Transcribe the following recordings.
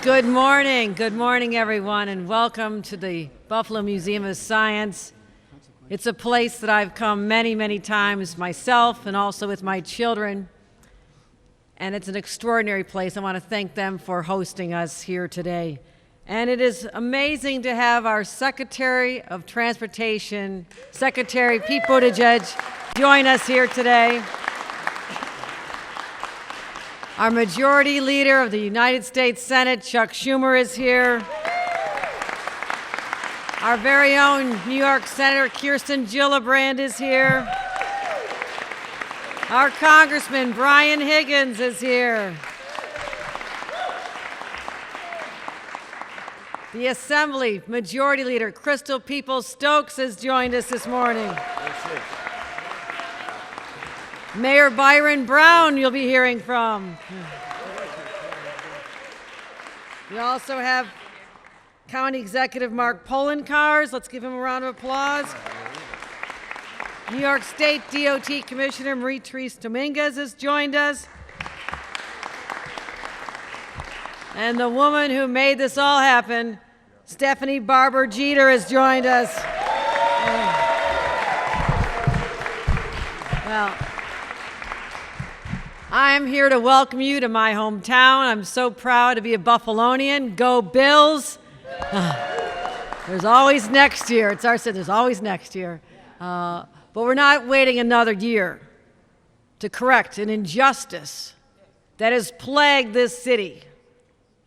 Good morning everyone, and welcome to the Buffalo Museum of Science. It's a place that I've come many, many times myself and also with my children, and it's an extraordinary place. I want to thank them for hosting us here today. And it is amazing to have our Secretary of Transportation, Secretary Pete Buttigieg, join us here today. Our Majority Leader of the United States Senate, Chuck Schumer, is here. Our very own New York Senator Kirsten Gillibrand is here. Our Congressman Brian Higgins is here. The Assembly Majority Leader Crystal Peoples-Stokes has joined us this morning. Mayor Byron Brown you'll be hearing from. We also have County Executive Mark Polenkars. Let's give him a round of applause. New York State DOT Commissioner Marie-Therese Dominguez has joined us. And the woman who made this all happen, Stephanie Barber Jeter, has joined us. Well, I'm here to welcome you to my hometown. I'm so proud to be a Buffalonian. Go Bills. There's always next year. It's our there's always next year. But we're not waiting another year to correct an injustice that has plagued this city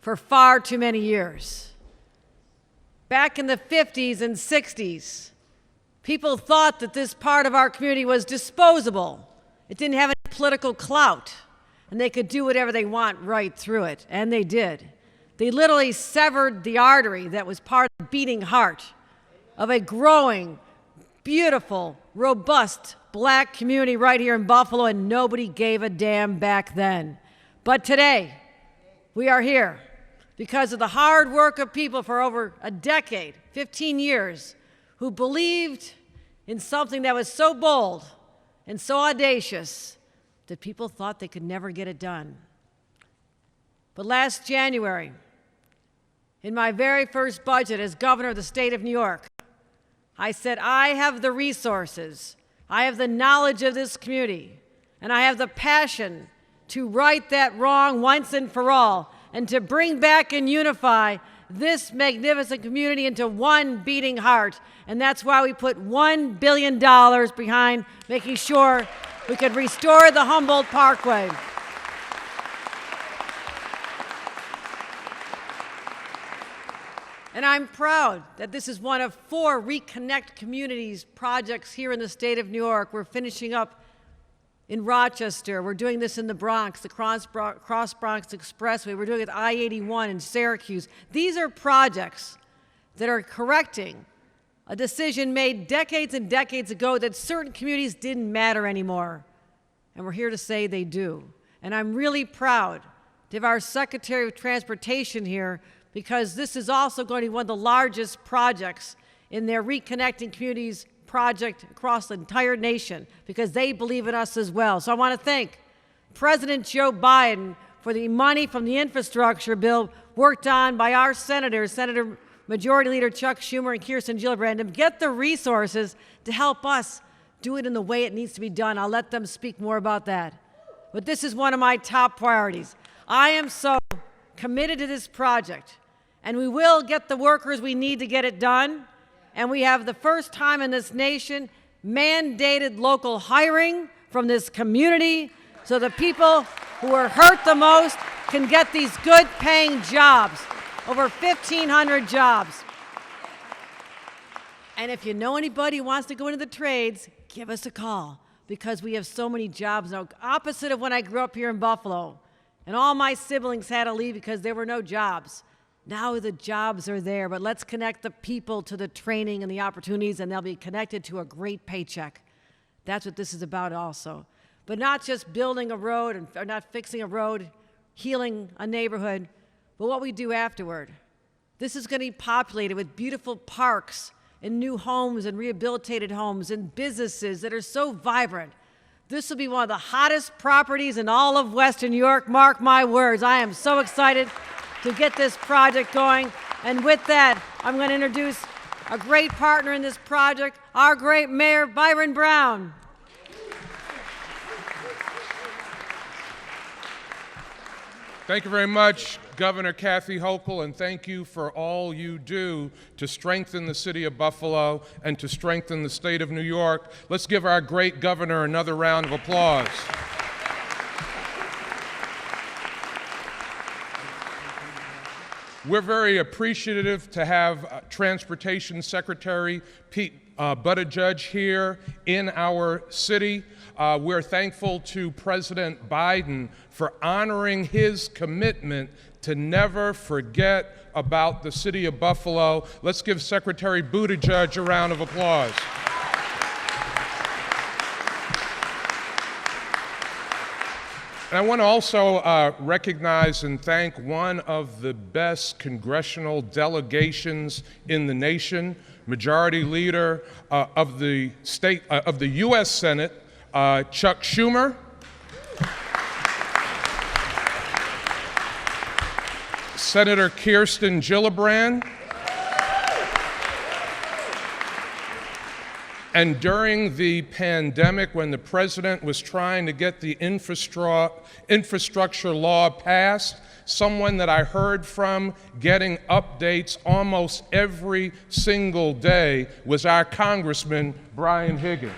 for far too many years. Back in the 50s and 60s, people thought that this part of our community was disposable. It didn't have any political clout, and they could do whatever they want right through it, and they did. They literally severed the artery that was part of the beating heart of a growing, beautiful, robust black community right here in Buffalo, and nobody gave a damn back then. But today, we are here because of the hard work of people for over a decade, 15 years, who believed in something that was so bold and so audacious that people thought they could never get it done. But last January, in my very first budget as governor of the state of New York, I said, I have the resources, I have the knowledge of this community, and I have the passion to right that wrong once and for all, and to bring back and unify this magnificent community into one beating heart. And that's why we put $1 billion behind making sure we could restore the Humboldt Parkway. And I'm proud that this is one of 4 Reconnect Communities projects here in the state of New York. We're finishing up in Rochester. We're doing this in the Bronx, the Cross Bronx Expressway. We're doing it at I-81 in Syracuse. These are projects that are correcting a decision made decades and decades ago that certain communities didn't matter anymore. And we're here to say they do. And I'm really proud to have our Secretary of Transportation here, because this is also going to be one of the largest projects in their Reconnecting Communities project across the entire nation, because they believe in us as well. So I want to thank President Joe Biden for the money from the infrastructure bill worked on by our senators, Senator Majority Leader Chuck Schumer and Kirsten Gillibrand, to get the resources to help us do it in the way it needs to be done. I'll let them speak more about that. But this is one of my top priorities. I am so committed to this project, and we will get the workers we need to get it done. And we have the first time in this nation mandated local hiring from this community, so the people who are hurt the most can get these good paying jobs, over 1,500 jobs. And if you know anybody who wants to go into the trades, give us a call, because we have so many jobs now. Opposite of when I grew up here in Buffalo, and all my siblings had to leave because there were no jobs. Now the jobs are there, but let's connect the people to the training and the opportunities, and they'll be connected to a great paycheck. That's what this is about also. But not just building a road or not fixing a road, healing a neighborhood, but what we do afterward. This is going to be populated with beautiful parks and new homes and rehabilitated homes and businesses that are so vibrant. This will be one of the hottest properties in all of Western New York. Mark my words. I am so excited to get this project going. And with that, I'm going to introduce a great partner in this project, our great Mayor Byron Brown. Thank you very much, Governor Kathy Hochul, and thank you for all you do to strengthen the city of Buffalo and to strengthen the state of New York. Let's give our great governor another round of applause. We're very appreciative to have Transportation Secretary Pete Buttigieg here in our city. We're thankful to President Biden for honoring his commitment to never forget about the city of Buffalo. Let's give Secretary Buttigieg a round of applause. And I want to also recognize and thank one of the best congressional delegations in the nation, Majority Leader of the U.S. Senate, Chuck Schumer. Senator Kirsten Gillibrand. And during the pandemic, when the president was trying to get the infrastructure law passed, someone that I heard from getting updates almost every single day was our Congressman Brian Higgins.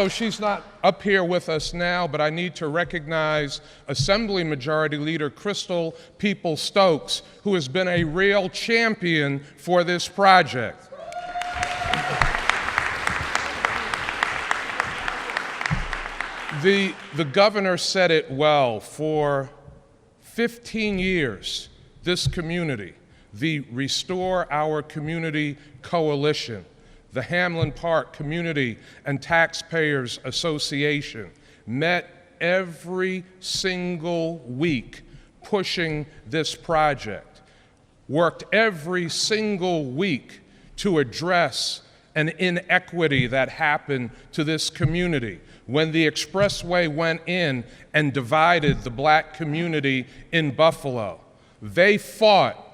She's not up here with us now, but I need to recognize Assembly Majority Leader Crystal People-Stokes, who has been a real champion for this project. The governor said it well. For 15 years, this community, the Restore Our Community Coalition, the Hamlin Park Community and Taxpayers Association, met every single week pushing this project, worked every single week to address an inequity that happened to this community when the expressway went in and divided the black community in Buffalo. They fought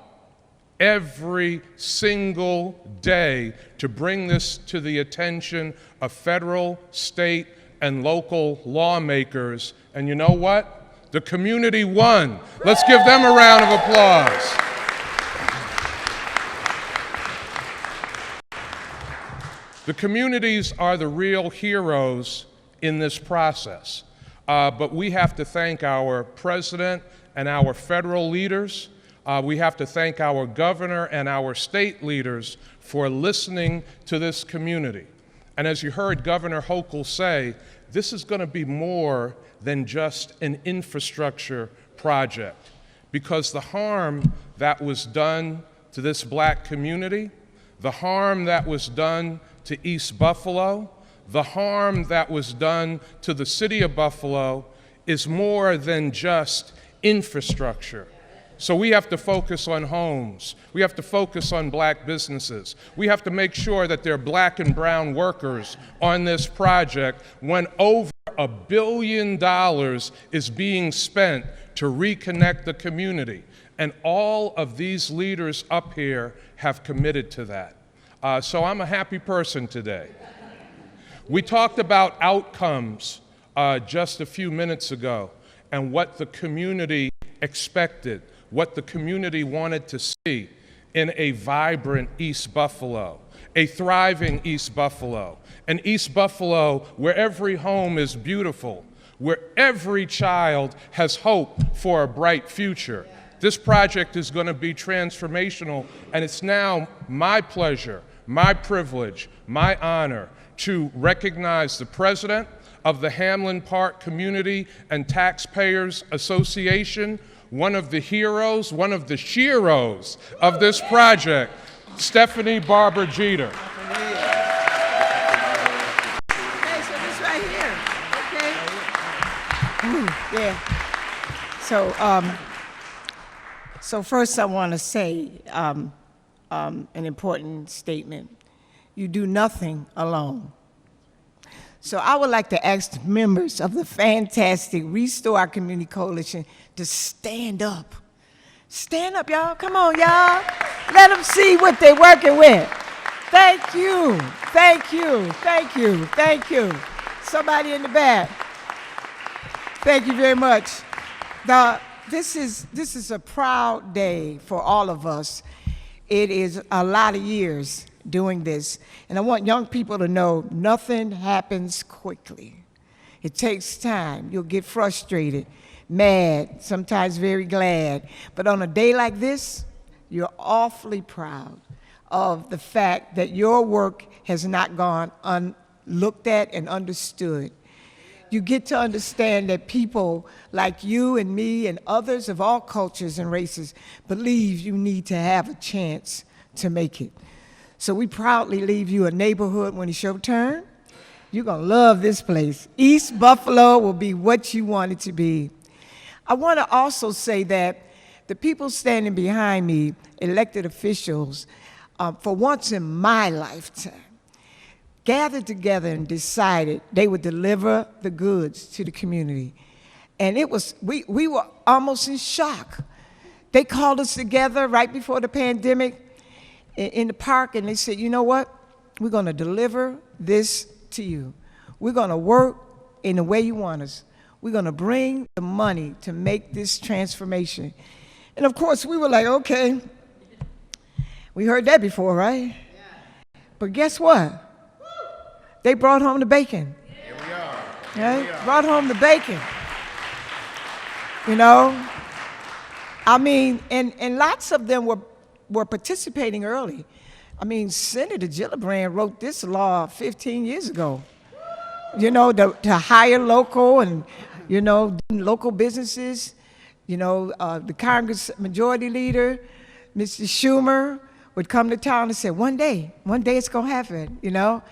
every single day to bring this to the attention of federal, state, and local lawmakers. And you know what? The community won. Let's give them a round of applause. The communities are the real heroes in this process. But we have to thank our president and our federal leaders. We have to thank our governor and our state leaders for listening to this community. And as you heard Governor Hochul say, this is going to be more than just an infrastructure project, because the harm that was done to this black community, the harm that was done to East Buffalo, the harm that was done to the city of Buffalo is more than just infrastructure. So we have to focus on homes. We have to focus on black businesses. We have to make sure that there are black and brown workers on this project when over $1 billion is being spent to reconnect the community. And all of these leaders up here have committed to that. So I'm a happy person today. We talked about outcomes just a few minutes ago and what the community expected, what the community wanted to see in a vibrant East Buffalo, a thriving East Buffalo, an East Buffalo where every home is beautiful, where every child has hope for a bright future. This project is going to be transformational, and it's now my pleasure, my privilege, my honor to recognize the president of the Hamlin Park Community and Taxpayers Association, one of the heroes, one of the sheroes of this project, Stephanie Barber Jeter. Okay, so this right here, okay? Yeah. So first I want to say an important statement. You do nothing alone. So I would like to ask the members of the fantastic Restore Our Community Coalition to stand up. Stand up, y'all. Come on, y'all. Let them see what they're working with. Thank you. Thank you. Thank you. Thank you. Somebody in the back. Thank you very much. This is a proud day for all of us. It is a lot of years doing this. And I want young people to know nothing happens quickly. It takes time. You'll get frustrated, mad, sometimes very glad. But on a day like this, you're awfully proud of the fact that your work has not gone unlooked at and understood. You get to understand that people like you and me and others of all cultures and races believe you need to have a chance to make it. So we proudly leave you a neighborhood when it's your turn. You're gonna love this place. East Buffalo will be what you want it to be. I wanna also say that the people standing behind me, elected officials, for once in my lifetime, gathered together and decided they would deliver the goods to the community. And it was, we were almost in shock. They called us together right before the pandemic in the park, and they said, you know what? We're gonna deliver this to you. We're gonna work in the way you want us. We're gonna bring the money to make this transformation. And of course, we were like, okay, we heard that before, right? Yeah. But guess what? They brought home the bacon. Here we are. Right? Brought home the bacon. You know? I mean, and lots of them were participating early. I mean, Senator Gillibrand wrote this law 15 years ago. You know, to hire local and, you know, local businesses. You know, the Congress Majority Leader, Mr. Schumer, would come to town and say, one day it's gonna happen, you know?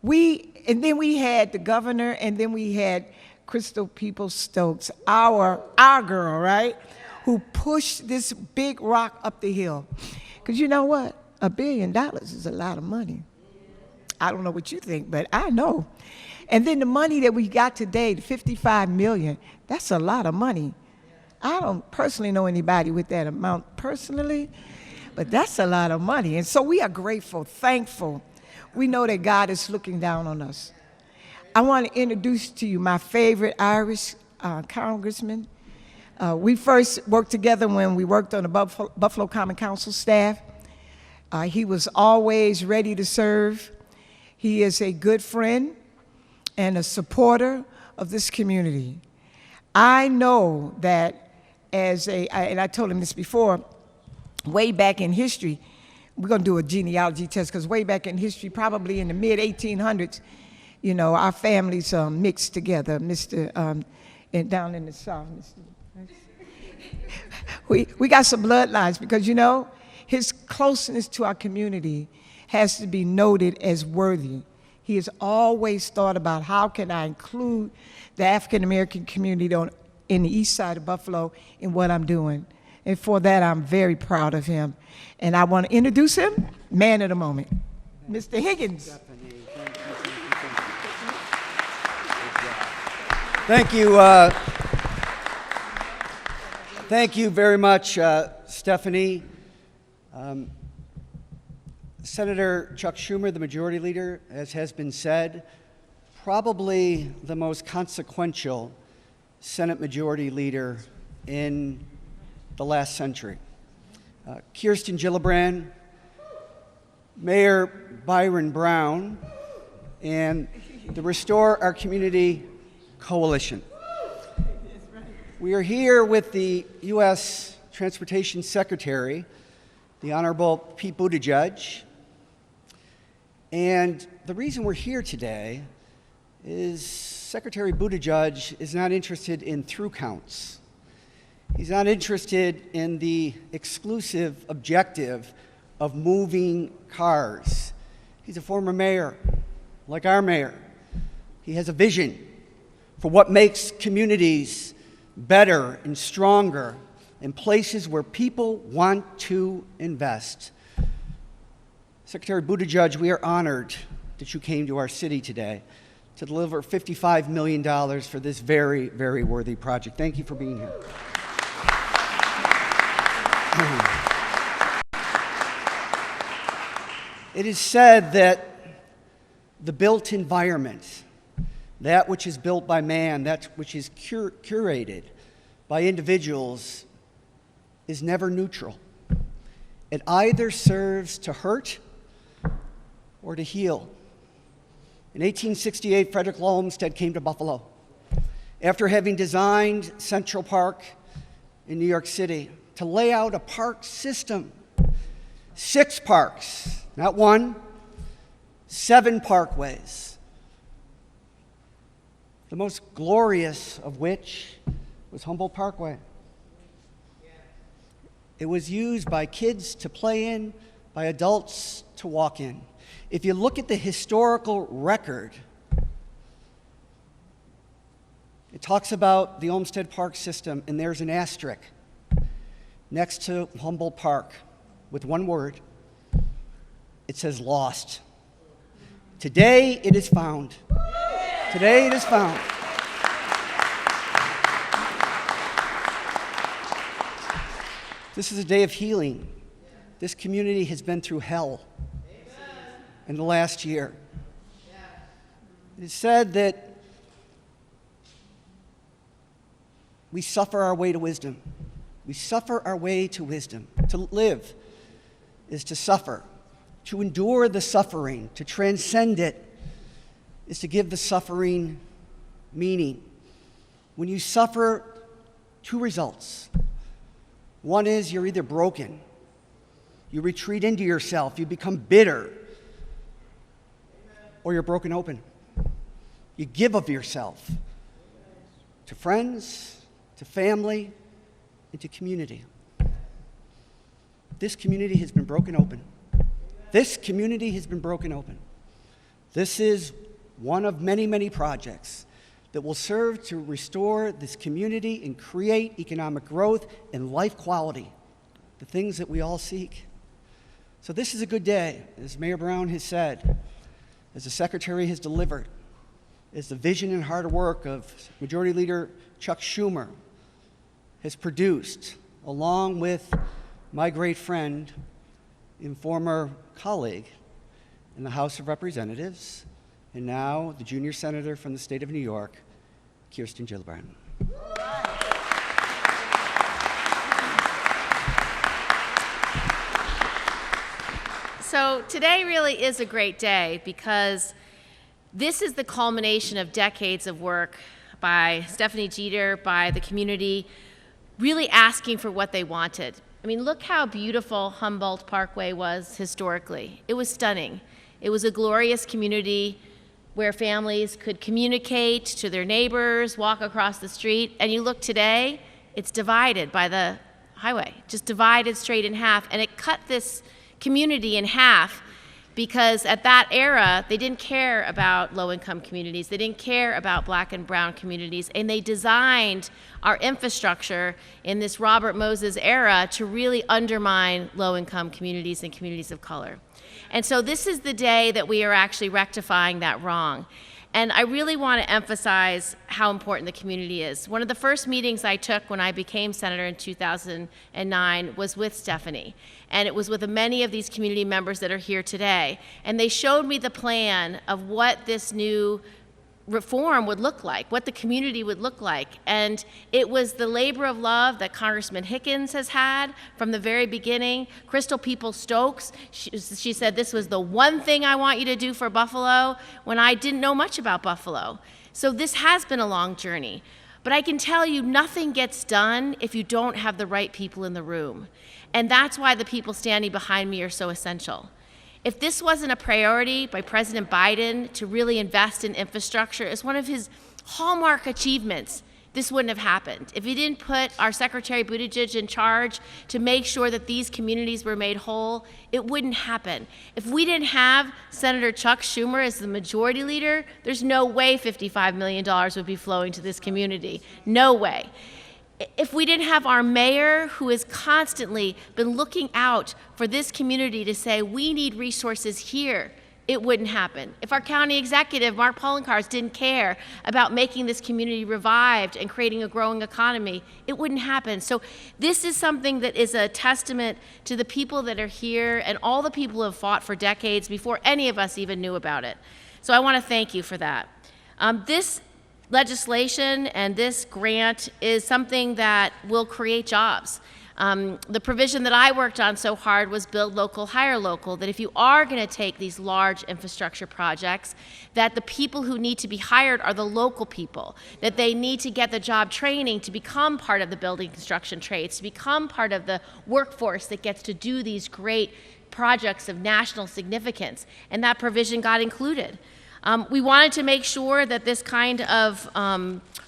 And then we had the governor, and then we had Crystal Peoples-Stokes, our girl, right? Who pushed this big rock up the hill. Because you know what? $1 billion is a lot of money. I don't know what you think, but I know. And then the money that we got today, the $55 million, that's a lot of money. I don't personally know anybody with that amount personally, but that's a lot of money. And so we are grateful, thankful. We know that God is looking down on us. I want to introduce to you my favorite Irish congressman. We first worked together when we worked on the Buffalo Common Council staff. He was always ready to serve. He is a good friend and a supporter of this community. I know that and I told him this before, way back in history, we're gonna do a genealogy test, because way back in history, probably in the mid-1800s, you know, our families mixed together, and down in the South. We got some bloodlines, because, you know, his closeness to our community has to be noted as worthy. He has always thought about how can I include the African-American community in the east side of Buffalo in what I'm doing. And for that, I'm very proud of him. And I want to introduce him, man of the moment, Mr. Higgins. Thank you. Thank you very much, Stephanie. Senator Chuck Schumer, the majority leader, as has been said, probably the most consequential Senate majority leader in the last century. Kirsten Gillibrand, Mayor Byron Brown, and the Restore Our Community Coalition. We are here with the U.S. Transportation Secretary, the Honorable Pete Buttigieg, and the reason we're here today is Secretary Buttigieg is not interested in through counts. He's not interested in the exclusive objective of moving cars. He's a former mayor, like our mayor. He has a vision for what makes communities better and stronger in places where people want to invest. Secretary Buttigieg, we are honored that you came to our city today to deliver $55 million for this very, very worthy project. Thank you for being here. It is said that the built environment, that which is built by man, that which is curated by individuals, is never neutral. It either serves to hurt or to heal. In 1868, Frederick Law Olmsted came to Buffalo after having designed Central Park in New York City to lay out a park system. 6 parks, not 1, 7 parkways. The most glorious of which was Humboldt Parkway. It was used by kids to play in, by adults to walk in. If you look at the historical record, it talks about the Olmsted Park system, and there's an asterisk next to Humboldt Park with one word. It says lost. Today it is found. Today it is found. This is a day of healing. This community has been through hell in the last year. It is said that we suffer our way to wisdom. We suffer our way to wisdom. To live is to suffer. To endure the suffering, to transcend it, is to give the suffering meaning. When you suffer, 2 results. One is you're either broken, you retreat into yourself, you become bitter, or you're broken open. You give of yourself to friends, to family, and to community. This community has been broken open. This community has been broken open. This is one of many, many projects that will serve to restore this community and create economic growth and life quality, the things that we all seek. So this is a good day, as Mayor Brown has said, as the Secretary has delivered, as the vision and hard work of Majority Leader Chuck Schumer has produced, along with my great friend and former colleague in the House of Representatives, and now the junior senator from the state of New York, Kirsten Gillibrand. So today really is a great day because this is the culmination of decades of work by Stephanie Jeter, by the community, really asking for what they wanted. I mean, look how beautiful Humboldt Parkway was historically. It was stunning. It was a glorious community where families could communicate to their neighbors, walk across the street, and you look today, it's divided by the highway, just divided straight in half, and it cut this community in half because at that era, they didn't care about low-income communities, they didn't care about black and brown communities, and they designed our infrastructure in this Robert Moses era to really undermine low-income communities and communities of color. And so this is the day that we are actually rectifying that wrong. And I really want to emphasize how important the community is. One of the first meetings I took when I became senator in 2009 was with Stephanie. And it was with many of these community members that are here today. And they showed me the plan of what this new reform would look like, what the community would look like. And it was the labor of love that Congressman Higgins has had from the very beginning. Crystal Peoples-Stokes, she said this was the one thing I want you to do for Buffalo when I didn't know much about Buffalo. So this has been a long journey. But I can tell you nothing gets done if you don't have the right people in the room. And that's why the people standing behind me are so essential. If this wasn't a priority by President Biden to really invest in infrastructure as one of his hallmark achievements, this wouldn't have happened. If he didn't put our Secretary Buttigieg in charge to make sure that these communities were made whole, it wouldn't happen. If we didn't have Senator Chuck Schumer as the majority leader, there's no way $55 million would be flowing to this community. No way. If we didn't have our mayor, who has constantly been looking out for this community to say, we need resources here it wouldn't happen. If our county executive, Mark Poloncarz, didn't care about making this community revived and creating a growing economy, it wouldn't happen. So this is something that is a testament to the people that are here and all the people who have fought for decades before any of us even knew about it. So I want to thank you for that. This legislation and this grant is something that will create jobs. The provision that I worked on so hard was build local, hire local, that if you are going to take these large infrastructure projects, that the people who need to be hired are the local people, that they need to get the job training to become part of the building construction trades, to become part of the workforce that gets to do these great projects of national significance, and that provision got included. We wanted to make sure that this kind of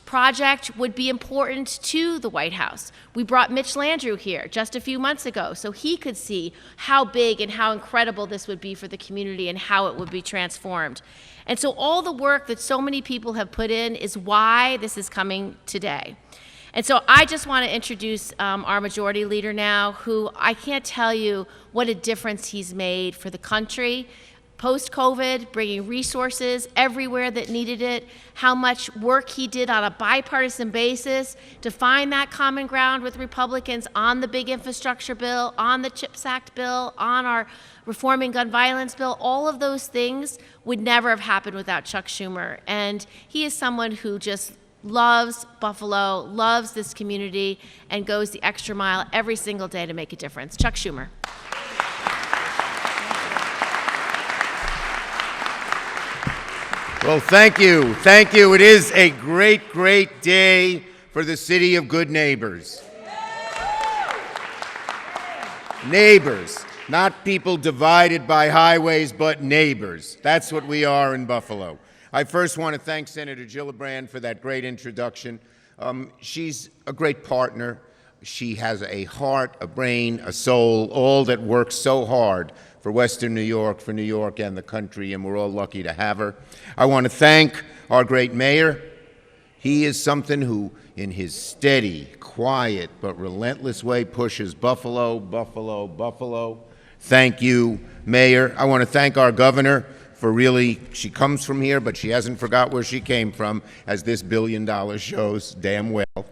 project would be important to the White House. We brought Mitch Landrieu here just a few months ago so he could see how big and how incredible this would be for the community and how it would be transformed. And so all the work that so many people have put in is why this is coming today. And so I just want to introduce our majority leader now, who I can't tell you what a difference he's made for the country, post-COVID, bringing resources everywhere that needed it, how much work he did on a bipartisan basis to find that common ground with Republicans on the big infrastructure bill, on the CHIPS Act bill, on our reforming gun violence bill. All of those things would never have happened without Chuck Schumer. And he is someone who just loves Buffalo, loves this community, and goes the extra mile every single day to make a difference. Chuck Schumer. Well, thank you. Thank you. It is a great, great day for the city of good neighbors. Neighbors, not people divided by highways, but neighbors. That's what we are in Buffalo. I first want to thank Senator Gillibrand for that great introduction. She's a great partner. She has a heart, a brain, a soul, all that works so hard for Western New York, for New York and the country, and we're all lucky to have her. I want to thank our great mayor. He is someone who, in his steady, quiet, but relentless way, pushes Buffalo, Buffalo, Buffalo. Thank you, Mayor. I want to thank our governor for really, she comes from here, but she hasn't forgot where she came from, as this $1 billion shows damn well.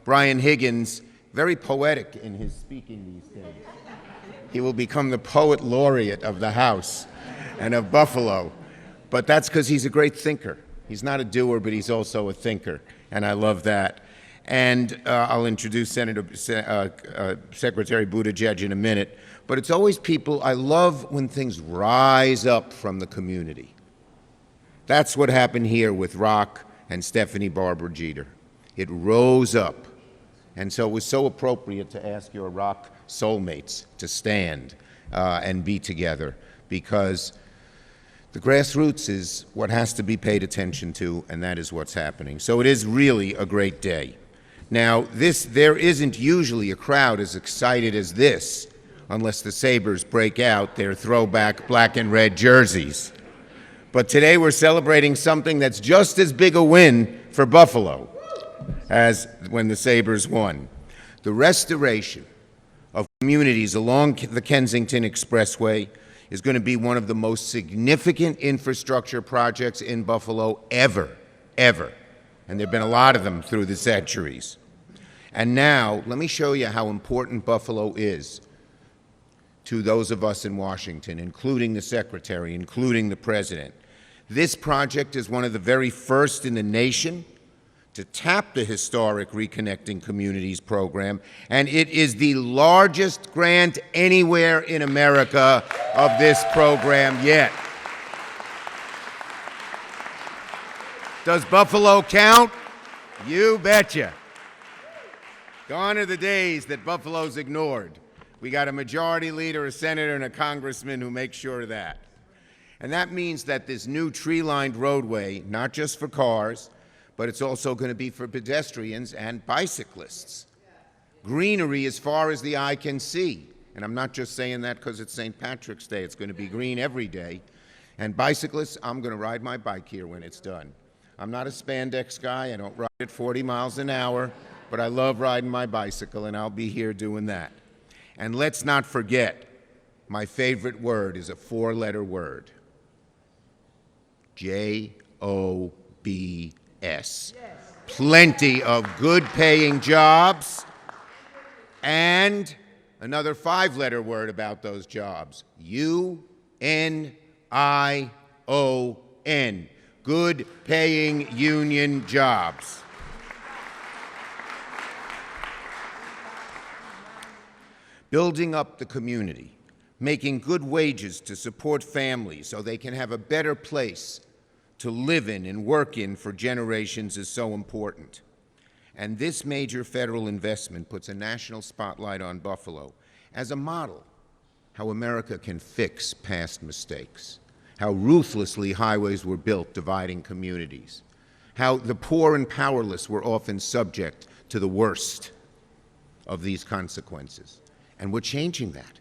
Brian Higgins, very poetic in his speaking these days. He will become the poet laureate of the House and of Buffalo. But that's because he's a great thinker. He's not a doer, but he's also a thinker, and I love that. And I'll introduce Secretary Buttigieg in a minute. But it's always people, I love when things rise up from the community. That's what happened here with Rock and Stephanie Barber Jeter. It rose up. And so it was so appropriate to ask your Rock soulmates to stand and be together, because the grassroots is what has to be paid attention to, and that is what's happening. So it is really a great day. Now, there isn't usually a crowd as excited as this, unless the Sabres break out their throwback black and red jerseys. But today we're celebrating something that's just as big a win for Buffalo as when the Sabres won. The restoration of communities along the Kensington Expressway is going to be one of the most significant infrastructure projects in Buffalo ever. And there have been a lot of them through the centuries. And now, let me show you how important Buffalo is to those of us in Washington, including the Secretary, including the President. This project is one of the very first in the nation to tap the historic Reconnecting Communities program, and it is the largest grant anywhere in America of this program yet. Does Buffalo count? You betcha. Gone are the days that Buffalo's ignored. We got a majority leader, a senator, and a congressman who make sure of that. And that means that this new tree-lined roadway, not just for cars, but it's also going to be for pedestrians and bicyclists. Greenery as far as the eye can see. And I'm not just saying that because it's St. Patrick's Day. It's going to be green every day. And bicyclists, I'm going to ride my bike here when it's done. I'm not a spandex guy. I don't ride at 40 miles an hour, but I love riding my bicycle, and I'll be here doing that. And let's not forget my favorite word is a four-letter word. J-O-B-S. Plenty of good-paying jobs, and another five-letter word about those jobs. U-N-I-O-N. Good-paying union jobs. Building up the community, making good wages to support families so they can have a better place to live in and work in for generations is so important. And this major federal investment puts a national spotlight on Buffalo as a model how America can fix past mistakes, how ruthlessly highways were built dividing communities, how the poor and powerless were often subject to the worst of these consequences. And we're changing that.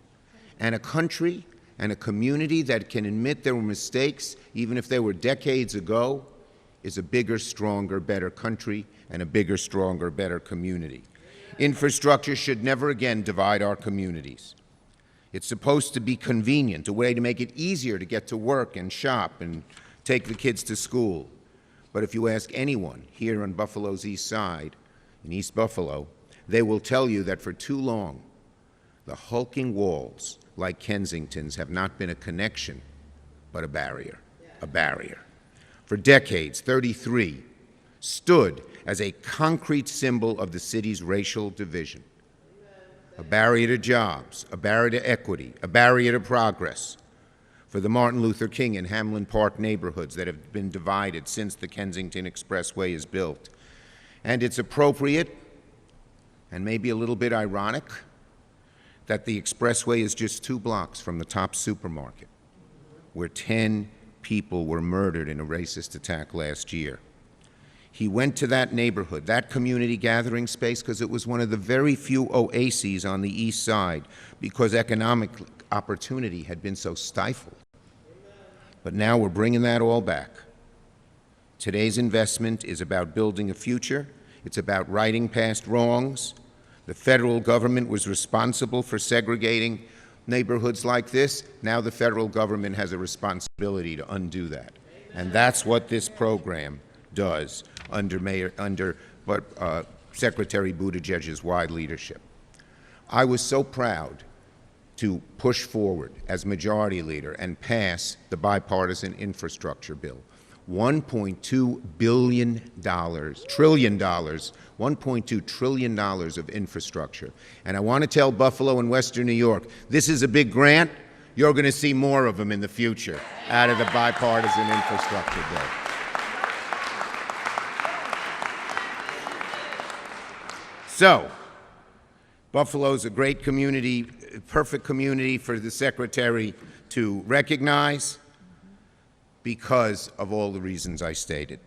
And a country and a community that can admit there were mistakes, even if they were decades ago, is a bigger, stronger, better country and a bigger, stronger, better community. Infrastructure should never again divide our communities. It's supposed to be convenient, a way to make it easier to get to work and shop and take the kids to school. But if you ask anyone here on Buffalo's East Side, in East Buffalo, they will tell you that for too long, the hulking walls, like Kensington's, have not been a connection, but a barrier, a barrier. For decades, 33 stood as a concrete symbol of the city's racial division. A barrier to jobs, a barrier to equity, a barrier to progress. For the Martin Luther King and Hamlin Park neighborhoods that have been divided since the Kensington Expressway is built. And it's appropriate, and maybe a little bit ironic, that the expressway is just 2 blocks from the Top supermarket, where 10 people were murdered in a racist attack last year. He went to that neighborhood, that community gathering space, because it was one of the very few oases on the East Side, because economic opportunity had been so stifled. But now we're bringing that all back. Today's investment is about building a future. It's about righting past wrongs. The federal government was responsible for segregating neighborhoods like this. Now the federal government has a responsibility to undo that. And that's what this program does under Secretary Buttigieg's wide leadership. I was so proud to push forward as majority leader and pass the Bipartisan Infrastructure Bill. $1.2 trillion of infrastructure. And I want to tell Buffalo and Western New York, this is a big grant. You're going to see more of them in the future out of the Bipartisan Infrastructure Bill. So, Buffalo's a great community, perfect community for the Secretary to recognize, because of all the reasons I stated.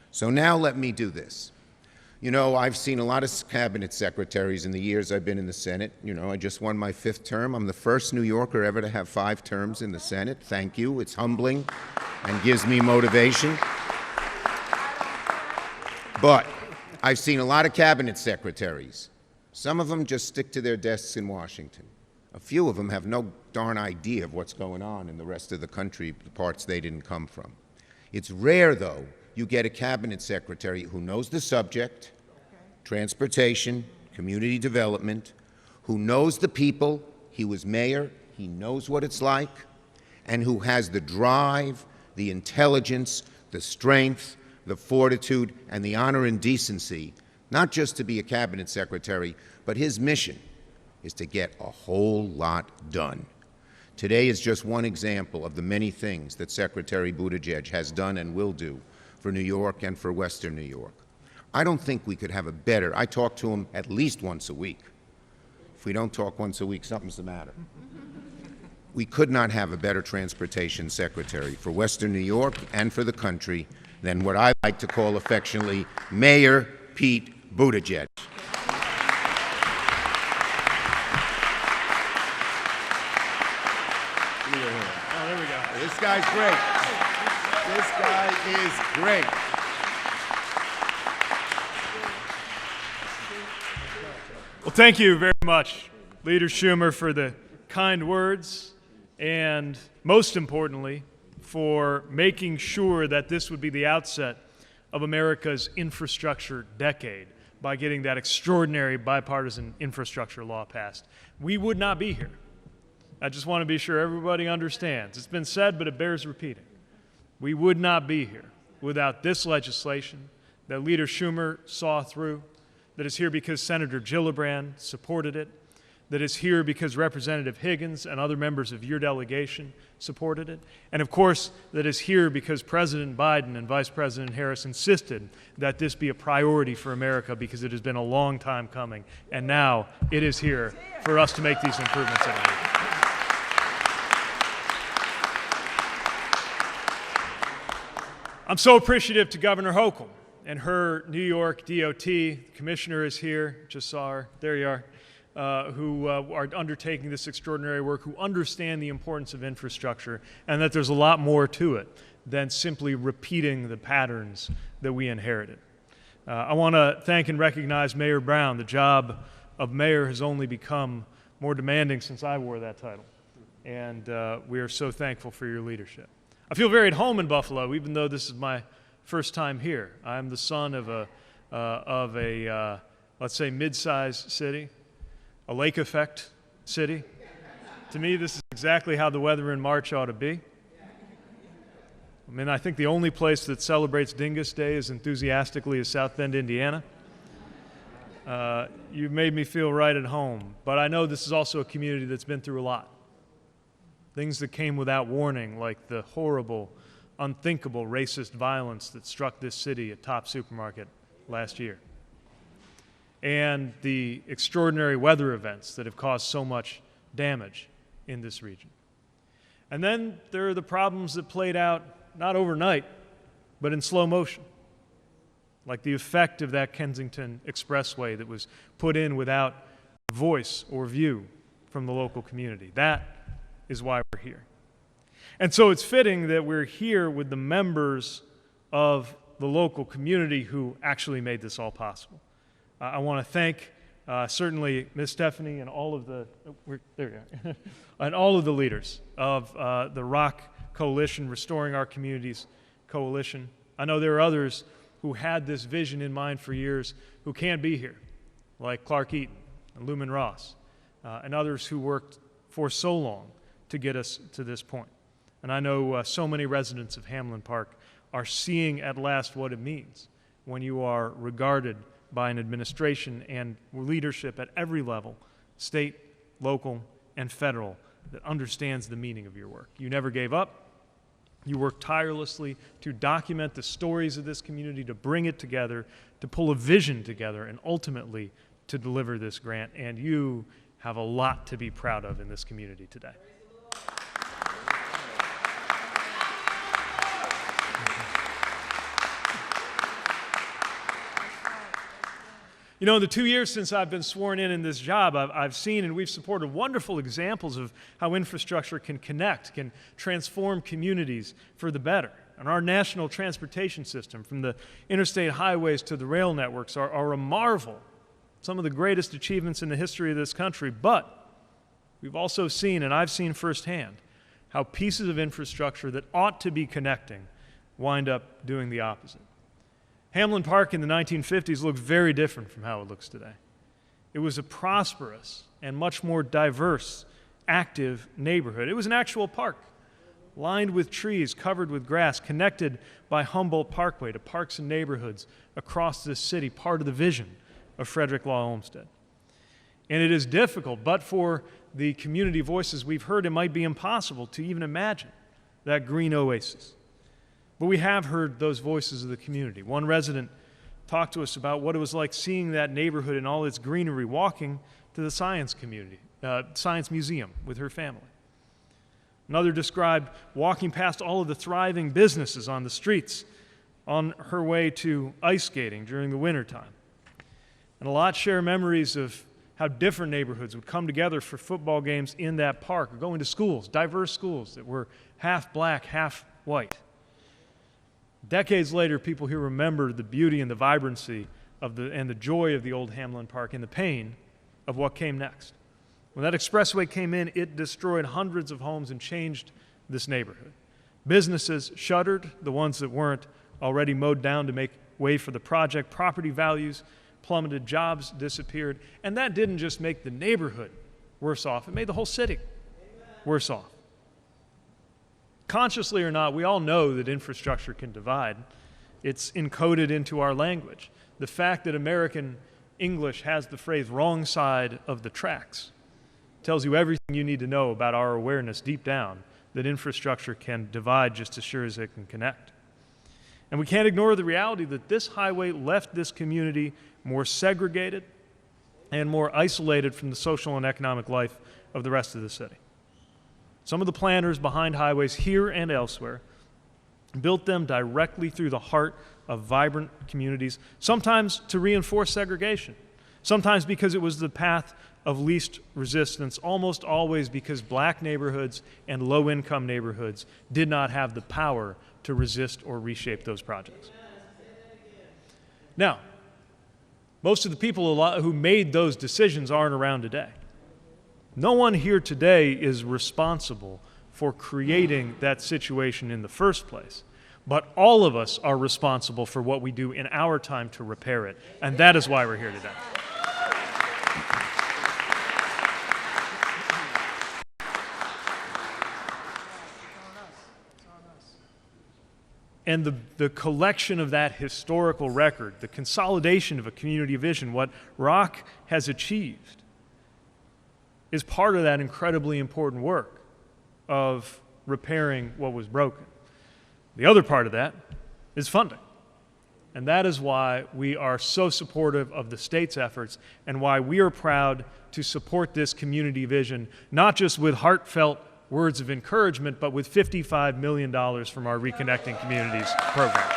So now let me do this. You know, I've seen a lot of cabinet secretaries in the years I've been in the Senate. You know, I just won my 5th term. I'm the first New Yorker ever to have 5 terms in the Senate. Thank you. It's humbling and gives me motivation. But I've seen a lot of cabinet secretaries. Some of them just stick to their desks in Washington. A few of them have no darn idea of what's going on in the rest of the country, the parts they didn't come from. It's rare, though, you get a cabinet secretary who knows the subject, transportation, community development, who knows the people. He was mayor, he knows what it's like, and who has the drive, the intelligence, the strength, the fortitude, and the honor and decency, not just to be a cabinet secretary, but his mission is to get a whole lot done. Today is just one example of the many things that Secretary Buttigieg has done and will do for New York and for Western New York. I don't think we could have a better, I talk to him at least once a week. If we don't talk once a week, something's the matter. We could not have a better transportation secretary for Western New York and for the country than what I like to call affectionately Mayor Pete Buttigieg. Oh, there we go. This guy's great. This guy is great. Well, thank you very much, Leader Schumer, for the kind words, and most importantly, for making sure that this would be the outset of America's infrastructure decade by getting that extraordinary bipartisan infrastructure law passed. We would not be here. I just want to be sure everybody understands. It's been said, but it bears repeating. We would not be here without this legislation that Leader Schumer saw through, that is here because Senator Gillibrand supported it, that is here because Representative Higgins and other members of your delegation supported it, and of course, that is here because President Biden and Vice President Harris insisted that this be a priority for America because it has been a long time coming, and now it is here for us to make these improvements that are needed. I'm so appreciative to Governor Hochul and her New York DOT. The commissioner is here, just saw her, there you are, who are undertaking this extraordinary work, who understand the importance of infrastructure, and that there's a lot more to it than simply repeating the patterns that we inherited. I want to thank and recognize Mayor Brown. The job of mayor has only become more demanding since I wore that title, and we are so thankful for your leadership. I feel very at home in Buffalo, even though this is my first time here. I'm the son of a let's say, mid-sized city, a lake effect city. To me, this is exactly how the weather in March ought to be. I mean, I think the only place that celebrates Dingus Day as enthusiastically as South Bend, Indiana. You've made me feel right at home, but I know this is also a community that's been through a lot. Things that came without warning, like the horrible, unthinkable racist violence that struck this city at Top Supermarket last year, and the extraordinary weather events that have caused so much damage in this region. And then there are the problems that played out not overnight, but in slow motion, like the effect of that Kensington Expressway that was put in without voice or view from the local community. That is why we're here. And so it's fitting that we're here with the members of the local community who actually made this all possible. I want to thank certainly Ms. Stephanie and all of the and all of the leaders of the ROC Coalition, Restoring Our Communities Coalition. I know there are others who had this vision in mind for years who can't be here, like Clark Eaton and Lumen Ross, and others who worked for so long to get us to this point. And I know so many residents of Hamlin Park are seeing at last what it means when you are regarded by an administration and leadership at every level, state, local, and federal, that understands the meaning of your work. You never gave up. You worked tirelessly to document the stories of this community, to bring it together, to pull a vision together, and ultimately to deliver this grant. And you have a lot to be proud of in this community today. You know, in the 2 years since I've been sworn in this job, I've seen and we've supported wonderful examples of how infrastructure can connect, can transform communities for the better. And our national transportation system, from the interstate highways to the rail networks, are a marvel, some of the greatest achievements in the history of this country. But we've also seen, and I've seen firsthand, how pieces of infrastructure that ought to be connecting wind up doing the opposite. Hamlin Park in the 1950s looked very different from how it looks today. It was a prosperous and much more diverse, active neighborhood. It was an actual park, lined with trees, covered with grass, connected by Humboldt Parkway to parks and neighborhoods across this city, part of the vision of Frederick Law Olmsted. And it is difficult, but for the community voices we've heard, it might be impossible to even imagine that green oasis. But we have heard those voices of the community. One resident talked to us about what it was like seeing that neighborhood in all its greenery, walking to the science museum with her family. Another described walking past all of the thriving businesses on the streets on her way to ice skating during the wintertime. And a lot share memories of how different neighborhoods would come together for football games in that park, or going to schools, diverse schools that were half black, half white. Decades later, people here remember the beauty and the vibrancy and the joy of the old Hamlin Park and the pain of what came next. When that expressway came in, it destroyed hundreds of homes and changed this neighborhood. Businesses shuttered, the ones that weren't already mowed down to make way for the project. Property values plummeted, jobs disappeared, and that didn't just make the neighborhood worse off, it made the whole city worse off. Consciously or not, we all know that infrastructure can divide. It's encoded into our language. The fact that American English has the phrase wrong side of the tracks tells you everything you need to know about our awareness deep down that infrastructure can divide just as sure as it can connect. And we can't ignore the reality that this highway left this community more segregated and more isolated from the social and economic life of the rest of the city. Some of the planners behind highways here and elsewhere built them directly through the heart of vibrant communities, sometimes to reinforce segregation, sometimes because it was the path of least resistance, almost always because black neighborhoods and low-income neighborhoods did not have the power to resist or reshape those projects. Now, most of the people who made those decisions aren't around today. No one here today is responsible for creating that situation in the first place, but all of us are responsible for what we do in our time to repair it, and that is why we're here today. And the collection of that historical record, the consolidation of a community vision, what Rock has achieved, is part of that incredibly important work of repairing what was broken. The other part of that is funding. And that is why we are so supportive of the state's efforts and why we are proud to support this community vision, not just with heartfelt words of encouragement, but with $55 million from our Reconnecting Communities program.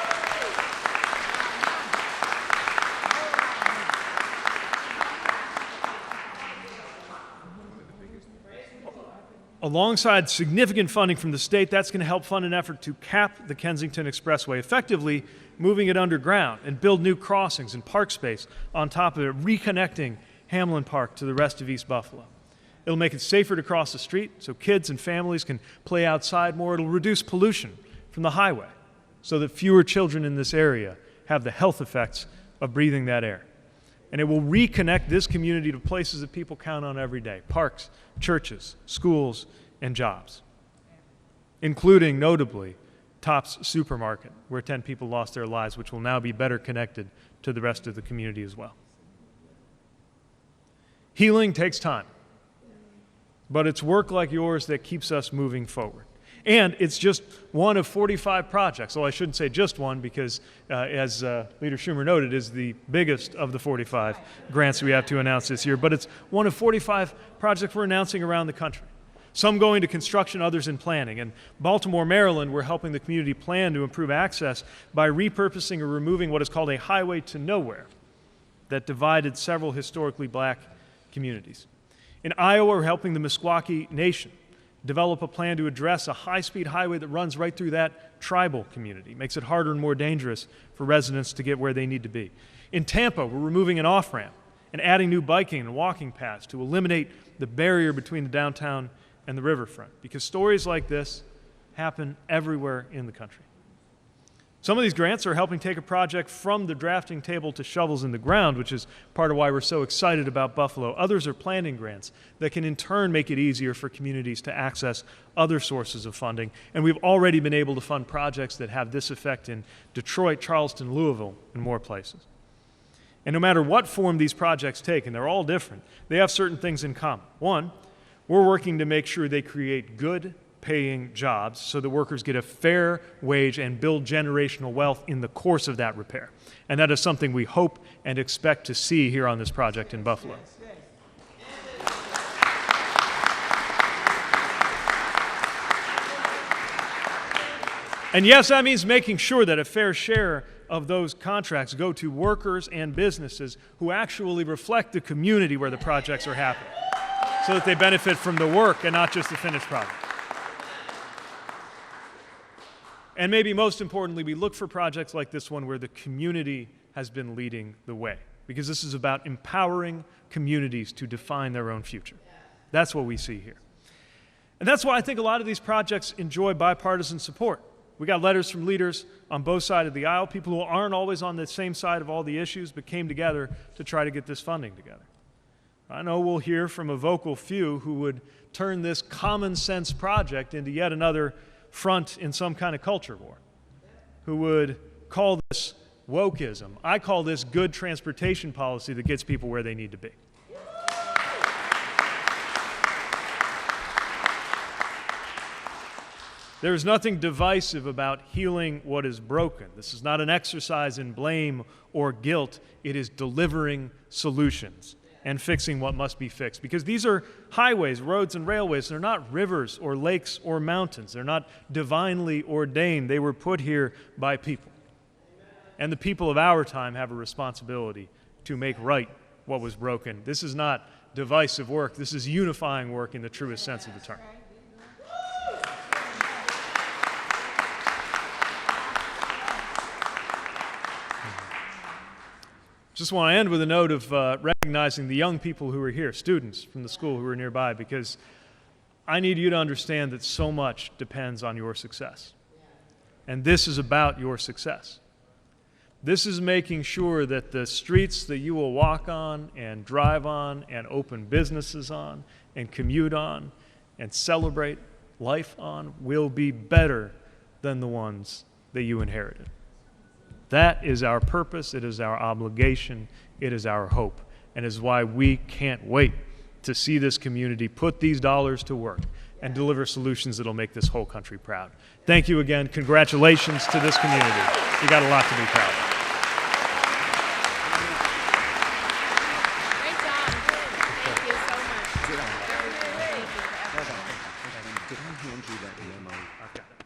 Alongside significant funding from the state, that's going to help fund an effort to cap the Kensington Expressway, effectively moving it underground and build new crossings and park space on top of it, reconnecting Hamlin Park to the rest of East Buffalo. It'll make it safer to cross the street so kids and families can play outside more. It'll reduce pollution from the highway so that fewer children in this area have the health effects of breathing that air. And it will reconnect this community to places that people count on every day: parks, churches, schools, and jobs, including, notably, Tops Supermarket, where 10 people lost their lives, which will now be better connected to the rest of the community as well. Healing takes time, but it's work like yours that keeps us moving forward. And it's just one of 45 projects. Well, I shouldn't say just one because, as Leader Schumer noted, is the biggest of the 45 grants we have to announce this year. But it's one of 45 projects we're announcing around the country. Some going to construction, others in planning. In Baltimore, Maryland, we're helping the community plan to improve access by repurposing or removing what is called a highway to nowhere that divided several historically black communities. In Iowa, we're helping the Meskwaki Nation develop a plan to address a high-speed highway that runs right through that tribal community, makes it harder and more dangerous for residents to get where they need to be. In Tampa, we're removing an off-ramp and adding new biking and walking paths to eliminate the barrier between the downtown and the riverfront, because stories like this happen everywhere in the country. Some of these grants are helping take a project from the drafting table to shovels in the ground, which is part of why we're so excited about Buffalo. Others are planning grants that can in turn make it easier for communities to access other sources of funding. And we've already been able to fund projects that have this effect in Detroit, Charleston, Louisville, and more places. And no matter what form these projects take, and they're all different, they have certain things in common. One, we're working to make sure they create good paying jobs so that workers get a fair wage and build generational wealth in the course of that repair. And that is something we hope and expect to see here on this project in Buffalo. And yes, that means making sure that a fair share of those contracts go to workers and businesses who actually reflect the community where the projects are happening, so that they benefit from the work and not just the finished product. And maybe most importantly, we look for projects like this one where the community has been leading the way, because this is about empowering communities to define their own future. That's what we see here. And that's why I think a lot of these projects enjoy bipartisan support. We got letters from leaders on both sides of the aisle, people who aren't always on the same side of all the issues, but came together to try to get this funding together. I know we'll hear from a vocal few who would turn this common sense project into yet another front in some kind of culture war, who would call this wokeism. I call this good transportation policy that gets people where they need to be. There is nothing divisive about healing what is broken. This is not an exercise in blame or guilt. It is delivering solutions and fixing what must be fixed. Because these are highways, roads, and railways. They're not rivers or lakes or mountains. They're not divinely ordained. They were put here by people. And the people of our time have a responsibility to make right what was broken. This is not divisive work. This is unifying work in the truest sense of the term. Just want to end with a note of recognizing the young people who are here, students from the school who are nearby, because I need you to understand that so much depends on your success. And this is about your success. This is making sure that the streets that you will walk on and drive on and open businesses on and commute on and celebrate life on will be better than the ones that you inherited. That is our purpose, it is our obligation, it is our hope, and is why we can't wait to see this community put these dollars to work and deliver solutions that will make this whole country proud. Thank you again. Congratulations to this community. You got a lot to be proud of. Great job. Thank you so much. Did I hand you that memo? I've got it.